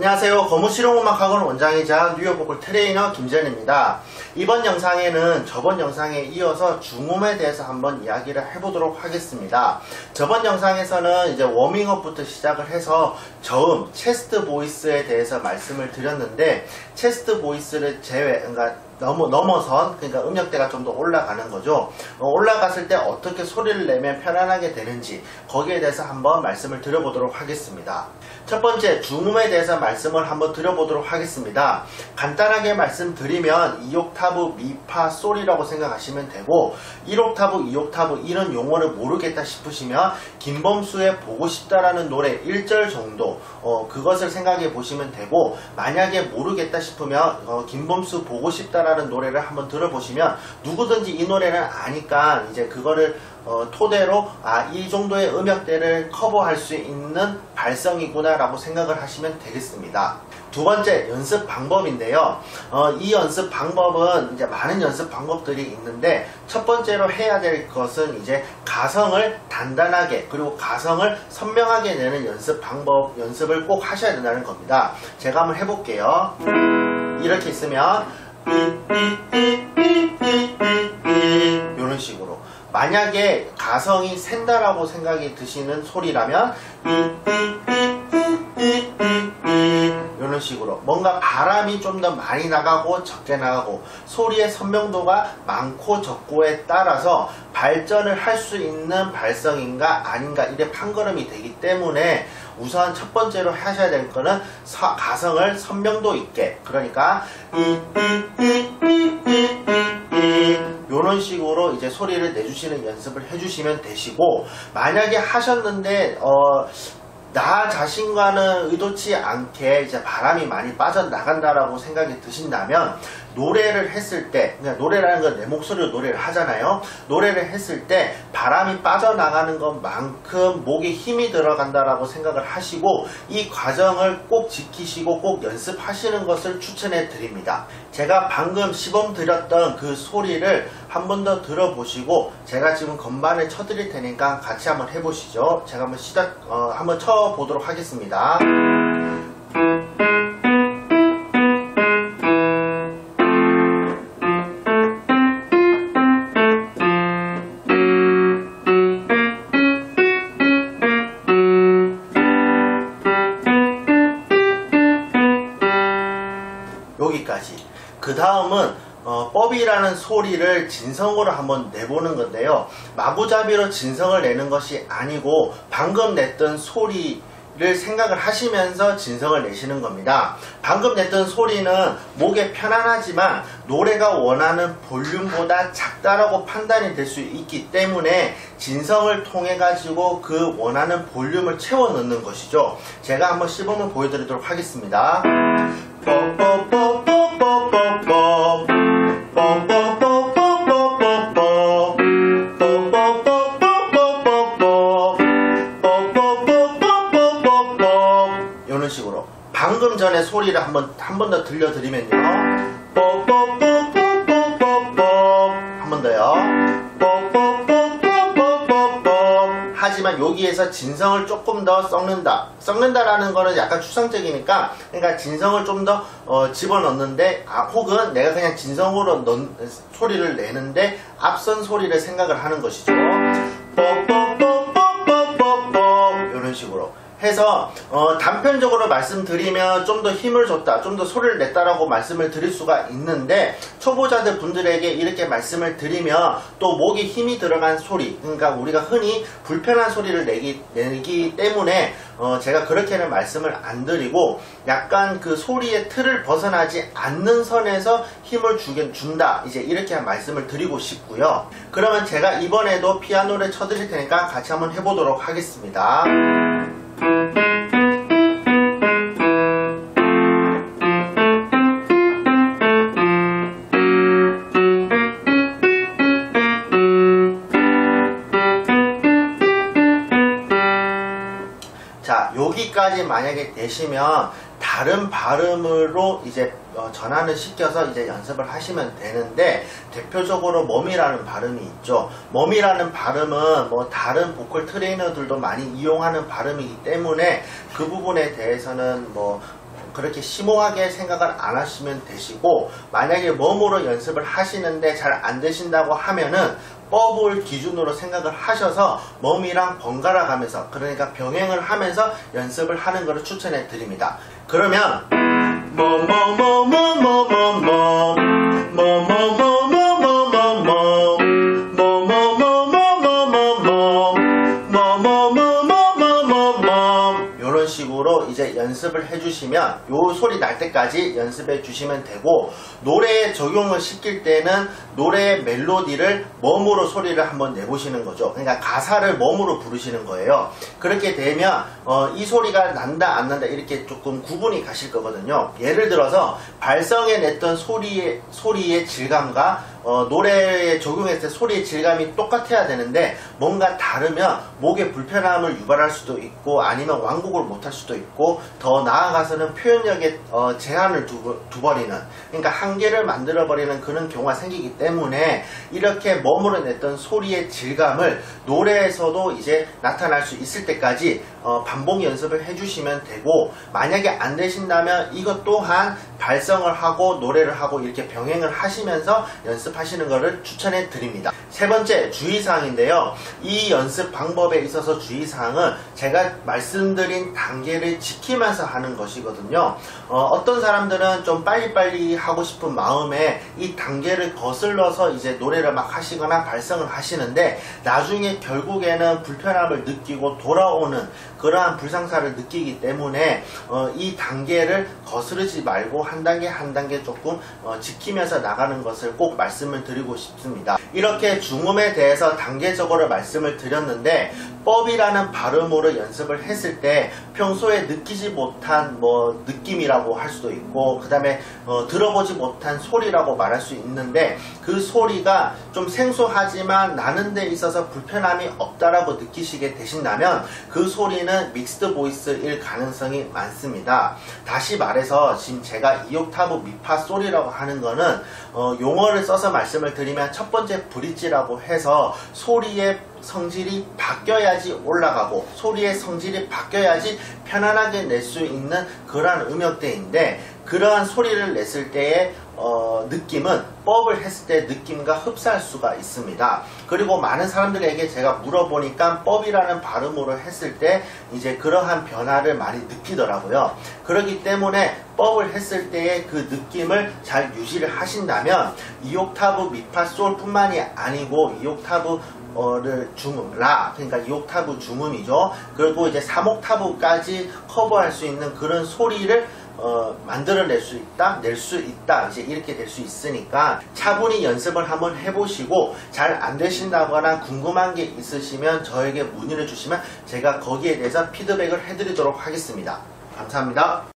안녕하세요. 거무실용음악학원 원장이자 뉴욕 보컬 트레이너 김재현입니다. 이번 영상에는 저번 영상에 이어서 중음에 대해서 한번 이야기를 해보도록 하겠습니다. 저번 영상에서는 이제 워밍업부터 시작을 해서 저음, 체스트 보이스에 대해서 말씀을 드렸는데, 체스트 보이스를 그러니까 넘어선, 그러니까 음역대가 좀 더 올라가는 거죠. 올라갔을 때 어떻게 소리를 내면 편안하게 되는지, 거기에 대해서 한번 말씀을 드려보도록 하겠습니다. 첫 번째, 중음에 대해서 말씀을 한번 드려보도록 하겠습니다. 간단하게 말씀드리면 2옥타브 미파 솔이라고 생각하시면 되고, 1옥타브, 2옥타브 이런 용어를 모르겠다 싶으시면 김범수의 보고 싶다라는 노래 1절 정도 그것을 생각해 보시면 되고, 만약에 모르겠다 싶으면 김범수 보고 싶다라는 노래를 한번 들어보시면 누구든지 이 노래는 아니까 이제 그거를 토대로 이 정도의 음역대를 커버할 수 있는 발성이구나 라고 생각을 하시면 되겠습니다. 두 번째, 연습 방법인데요. 이 연습 방법은 이제 많은 연습 방법들이 있는데, 첫 번째로 해야 될 것은 이제 가성을 단단하게 그리고 가성을 선명하게 내는 연습을 꼭 하셔야 된다는 겁니다. 제가 한번 해볼게요. 이렇게 있으면 이런 식으로, 만약에 가성이 샌다라고 생각이 드시는 소리라면 이런 식으로 뭔가 바람이 좀 더 많이 나가고 적게 나가고, 소리의 선명도가 많고 적고에 따라서 발전을 할 수 있는 발성인가 아닌가, 이래 판가름이 되기 때문에 우선 첫 번째로 하셔야 될 거는 가성을 선명도 있게, 그러니까 이런 식으로 이제 소리를 내주시는 연습을 해주시면 되시고, 만약에 하셨는데 나 자신과는 의도치 않게 이제 바람이 많이 빠져나간다라고 생각이 드신다면, 노래를 했을 때, 그러니까 노래라는 건 내 목소리로 노래를 하잖아요. 노래를 했을 때 바람이 빠져나가는 것만큼 목에 힘이 들어간다라고 생각을 하시고, 이 과정을 꼭 지키시고 꼭 연습하시는 것을 추천해 드립니다. 제가 방금 시범 드렸던 그 소리를 한 번 더 들어보시고, 제가 지금 건반을 쳐드릴 테니까 같이 한번 해보시죠. 제가 한번 한번 쳐보도록 하겠습니다. 여기까지. 그 다음은 법이라는 소리를 진성으로 한번 내보는 건데요. 마구잡이로 진성을 내는 것이 아니고, 방금 냈던 소리를 생각을 하시면서 진성을 내시는 겁니다. 방금 냈던 소리는 목에 편안하지만 노래가 원하는 볼륨보다 작다라고 판단이 될 수 있기 때문에 진성을 통해 가지고 그 원하는 볼륨을 채워 넣는 것이죠. 제가 한번 시범을 보여드리도록 하겠습니다. 이런 식으로 방금 전에 소리를 한 번 더 들려드리면요. 한 번 더요. 하지만 여기에서 진성을 조금 더 썩는다라는 거는 약간 추상적이니까, 그러니까 진성을 좀 더 집어넣는데, 혹은 내가 그냥 진성으로 소리를 내는데 앞선 소리를 생각을 하는 것이죠. 이런 식으로 해서 단편적으로 말씀드리면 좀 더 힘을 줬다, 좀 더 소리를 냈다라고 말씀을 드릴 수가 있는데, 초보자들 분들에게 이렇게 말씀을 드리면 또 목에 힘이 들어간 소리, 그러니까 우리가 흔히 불편한 소리를 내기 때문에 제가 그렇게는 말씀을 안 드리고, 약간 그 소리의 틀을 벗어나지 않는 선에서 힘을 준다, 이제 이렇게 말씀을 드리고 싶고요. 그러면 제가 이번에도 피아노를 쳐드릴 테니까 같이 한번 해보도록 하겠습니다. 자, 여기까지 만약에 되시면 다른 발음으로 이제 전환을 시켜서 이제 연습을 하시면 되는데, 대표적으로 멈이라는 발음이 있죠. 멈이라는 발음은 뭐 다른 보컬 트레이너들도 많이 이용하는 발음이기 때문에 그 부분에 대해서는 뭐 그렇게 심오하게 생각을 안 하시면 되시고, 만약에 몸으로 연습을 하시는데 잘 안 되신다고 하면은 법을 기준으로 생각을 하셔서 몸이랑 번갈아 가면서, 그러니까 병행을 하면서 연습을 하는 것을 추천해 드립니다. 그러면 이런 식으로 이제 연습을 해주시면 요 소리 날 때까지 연습해 주시면 되고, 노래에 적용을 시킬 때는 노래 멜로디를 몸으로 소리를 한번 내보시는 거죠. 그러니까 가사를 몸으로 부르시는 거예요. 그렇게 되면 이 소리가 난다 안 난다 이렇게 조금 구분이 가실 거거든요. 예를 들어서 발성에 냈던 소리의 질감과 노래에 적용했을 때 소리의 질감이 똑같아야 되는데 뭔가 다르면 목에 불편함을 유발할 수도 있고, 아니면 완곡을 못할 수도 있고, 더 나아가서는 표현력에 제한을 두버리는, 그러니까 한계를 만들어버리는 그런 경우가 생기기 때문에 이렇게 몸으로 냈던 소리의 질감을 노래에서도 이제 나타날 수 있을 때까지 반복 연습을 해주시면 되고, 만약에 안 되신다면 이것 또한 발성을 하고 노래를 하고 이렇게 병행을 하시면서 연습하시는 것을 추천해 드립니다. 세 번째 주의사항인데요. 이 연습 방법에 있어서 주의사항은 제가 말씀드린 단계를 지키면서 하는 것이거든요. 어떤 사람들은 좀 빨리빨리 하고 싶은 마음에 이 단계를 거슬러서 이제 노래를 막 하시거나 발성을 하시는데, 나중에 결국에는 불편함을 느끼고 돌아오는 그러한 불상사를 느끼기 때문에 이 단계를 거스르지 말고 한 단계 한 단계 조금 지키면서 나가는 것을 꼭 말씀을 드리고 싶습니다. 이렇게 중음에 대해서 단계적으로 말씀을 드렸는데, 법이라는 발음으로 연습을 했을 때 평소에 느끼지 못한 느낌이라고 할 수도 있고, 그 다음에 들어보지 못한 소리라고 말할 수 있는데, 그 소리가 좀 생소하지만 나는 데 있어서 불편함이 없다라고 느끼시게 되신다면 그 소리는 믹스드 보이스일 가능성이 많습니다. 다시 말해서 지금 제가 2옥타브 미파 솔이라고 하는 거는 용어를 써서 말씀을 드리면 첫 번째 브릿지라고 해서 소리의 성질이 바뀌어야지 올라가고, 소리의 성질이 바뀌어야지 편안하게 낼 수 있는 그러한 음역대인데, 그러한 소리를 냈을 때의 느낌은 법을 했을 때 느낌과 흡사할 수가 있습니다. 그리고 많은 사람들에게 제가 물어보니까 법이라는 발음으로 했을 때 이제 그러한 변화를 많이 느끼더라고요. 그렇기 때문에 법을 했을 때의 그 느낌을 잘 유지를 하신다면 2옥타브 미파 솔 뿐만이 아니고 2옥타브 중음, 라, 그러니까 2옥타브 중음이죠. 그리고 이제 3옥타브까지 커버할 수 있는 그런 소리를 만들어낼 수 있다, 낼 수 있다, 이제 이렇게 될 수 있으니까 차분히 연습을 한번 해보시고, 잘 안 되신다거나 궁금한 게 있으시면 저에게 문의를 주시면 제가 거기에 대해서 피드백을 해드리도록 하겠습니다. 감사합니다.